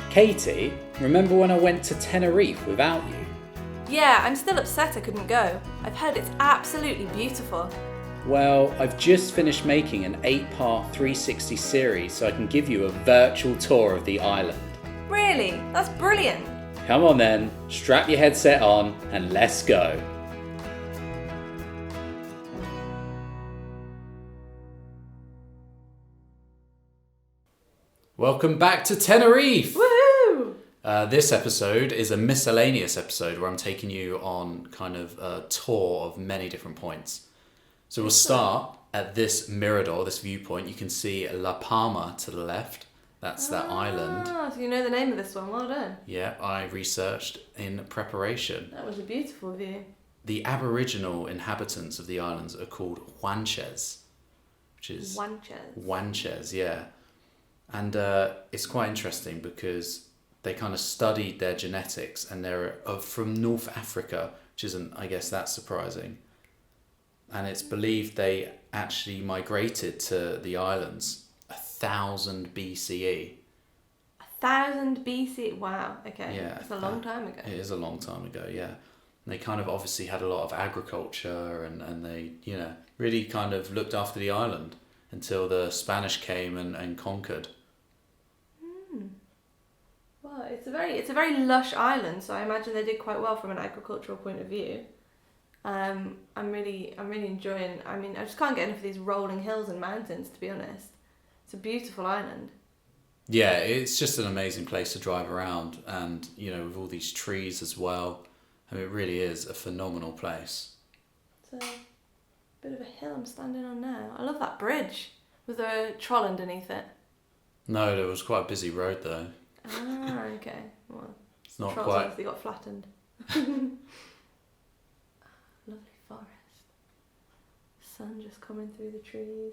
Katie, remember when I went to Tenerife without you? Yeah, I'm still upset I couldn't go. I've heard it's absolutely beautiful. Well, I've just finished making an 8-part 360 series so I can give you a virtual tour of the island. Really? That's brilliant. Come on then, strap your headset on and let's go. Welcome back to Tenerife! Woohoo! This episode is a miscellaneous episode where I'm taking you on kind of a tour of many different points. So we'll start at this mirador, this viewpoint. You can see La Palma to the left. That's that island. So you know the name of this one. Well done. Yeah, I researched in preparation. That was a beautiful view. The Aboriginal inhabitants of the islands are called Wanches, which is... Wanches, yeah. And it's quite interesting because they kind of studied their genetics and they're from North Africa, which isn't, I guess, that surprising. And it's believed they actually migrated to the islands 1000 BCE. 1000 BC? Wow, okay. Yeah. That's a long time ago. It is a long time ago, yeah. And they kind of obviously had a lot of agriculture and they, really kind of looked after the island until the Spanish came and conquered. Well, it's a very lush island, so I imagine they did quite well from an agricultural point of view. I'm really enjoying. I mean, I just can't get enough of these rolling hills and mountains, to be honest. It's a beautiful island. Yeah, it's just an amazing place to drive around, and with all these trees as well. I mean, it really is a phenomenal place. It's a bit of a hill I'm standing on now. I love that bridge with a troll underneath it. No, there was quite a busy road though. Ah, okay. Well, it's not trolls quite. obviously got flattened. Lovely forest. Sun just coming through the trees.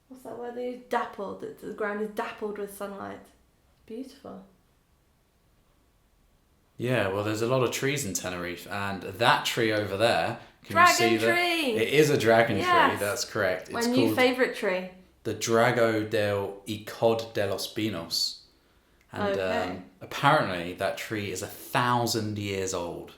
What's that word they use? Dappled. The ground is dappled with sunlight. Beautiful. Yeah, well, there's a lot of trees in Tenerife, and that tree over there. Dragon you see tree. It is a dragon Yes. tree. That's correct. My new favourite tree. The Drago del Icod de los Pinos. And apparently that tree is 1,000 years old.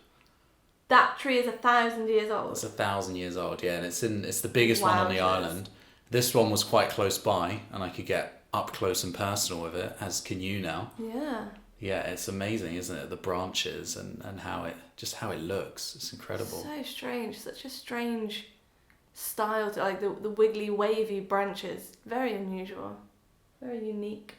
That tree is 1,000 years old? It's 1,000 years old, yeah. And it's the biggest one on the island. This one was quite close by and I could get up close and personal with it, as can you now. Yeah. Yeah, it's amazing, isn't it? The branches and how it looks. It's incredible. So strange. Such a strange style to the wiggly, wavy branches. Very unusual. Very unique.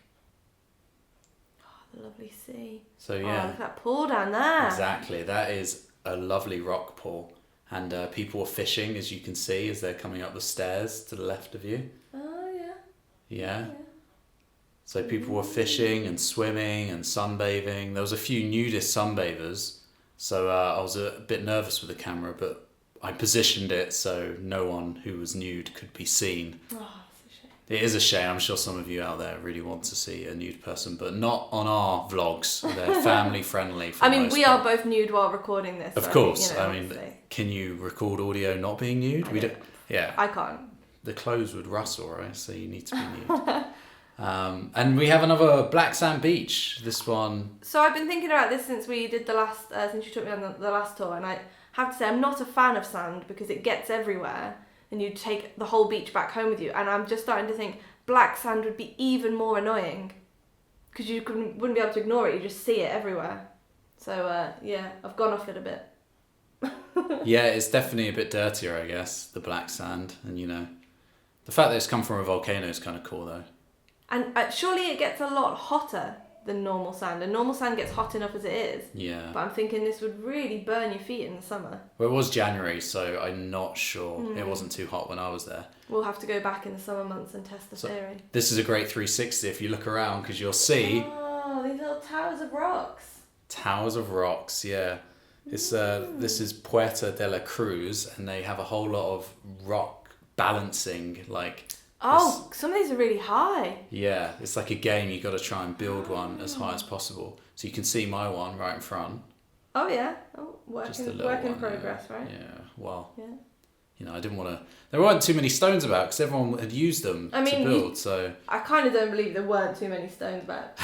The lovely sea. So yeah. Oh, look at that pool down there. Exactly. That is a lovely rock pool. And people were fishing, as you can see, as they're coming up the stairs to the left of you. Oh, yeah. Yeah. So people were fishing and swimming and sunbathing. There was a few nudist sunbathers. So I was a bit nervous with the camera, but I positioned it so no one who was nude could be seen. Oh, it is a shame. I'm sure some of you out there really want to see a nude person, but not on our vlogs. They're family friendly. I mean, we are both nude while recording this. Of course. I mean, can you record audio not being nude? We don't. Yeah. I can't. The clothes would rustle, right? So you need to be nude. And we have another black sand beach. This one. So I've been thinking about this since we did since you took me on the last tour, and I have to say I'm not a fan of sand because it gets everywhere. And you take the whole beach back home with you. And I'm just starting to think black sand would be even more annoying because you wouldn't be able to ignore it. You just see it everywhere. So, yeah, I've gone off it a bit. Yeah, it's definitely a bit dirtier, I guess, the black sand. And, the fact that it's come from a volcano is kind of cool, though. And surely it gets a lot hotter than normal sand. And normal sand gets hot enough as it is. Yeah. But I'm thinking this would really burn your feet in the summer. Well, it was January, so I'm not sure. It wasn't too hot when I was there. We'll have to go back in the summer months and test the theory. This is a great 360 if you look around, because you'll see... Oh, these little towers of rocks. Towers of rocks, yeah. This is Puerto de la Cruz, and they have a whole lot of rock balancing, Oh, some of these are really high. Yeah, it's like a game. You got to try and build one as high as possible. So you can see my one right in front. Oh yeah. Oh, work in progress, yeah. right? Yeah. Well. Yeah. I didn't want to. There weren't too many stones about because everyone had used them to build. So I kind of don't believe there weren't too many stones about.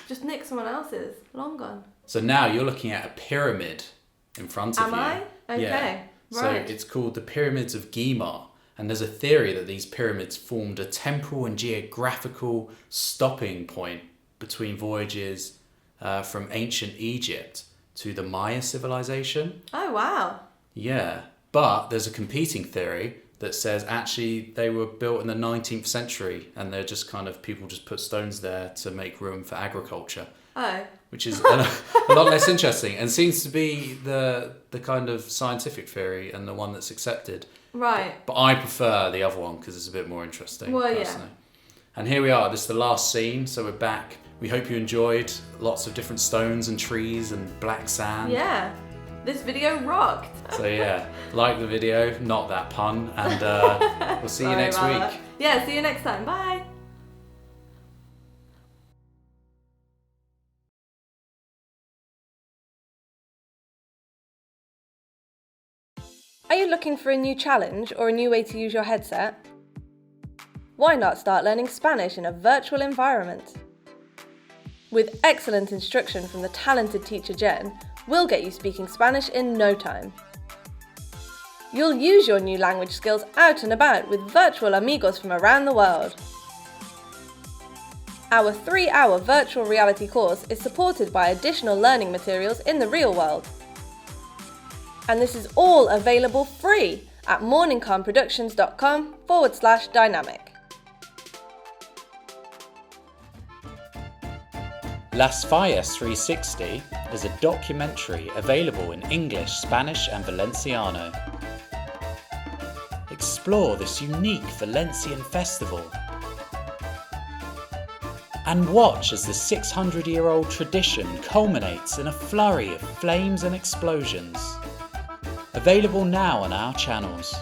Just nick someone else's. Long gone. So now you're looking at a pyramid in front of you. Am I? Okay. Yeah. Right. So it's called the Pyramids of Giza. And there's a theory that these pyramids formed a temporal and geographical stopping point between voyages from ancient Egypt to the Maya civilization. Oh, wow. Yeah. But there's a competing theory that says actually they were built in the 19th century and they're just kind of, people just put stones there to make room for agriculture. Oh. Which is a lot less interesting and seems to be the kind of scientific theory and the one that's accepted. Right. But I prefer the other one because it's a bit more interesting. Well, personally. Yeah. And here we are. This is the last scene. So we're back. We hope you enjoyed lots of different stones and trees and black sand. Yeah. This video rocked. So yeah, like the video, not that pun. And we'll see you next week. That. Yeah, see you next time. Bye. Are you looking for a new challenge or a new way to use your headset? Why not start learning Spanish in a virtual environment? With excellent instruction from the talented teacher Jen, we'll get you speaking Spanish in no time. You'll use your new language skills out and about with virtual amigos from around the world. Our 3-hour virtual reality course is supported by additional learning materials in the real world. And this is all available free at morningcalmproductions.com/dynamic. Las Fallas 360 is a documentary available in English, Spanish and Valenciano. Explore this unique Valencian festival and watch as the 600-year-old tradition culminates in a flurry of flames and explosions. Available now on our channels.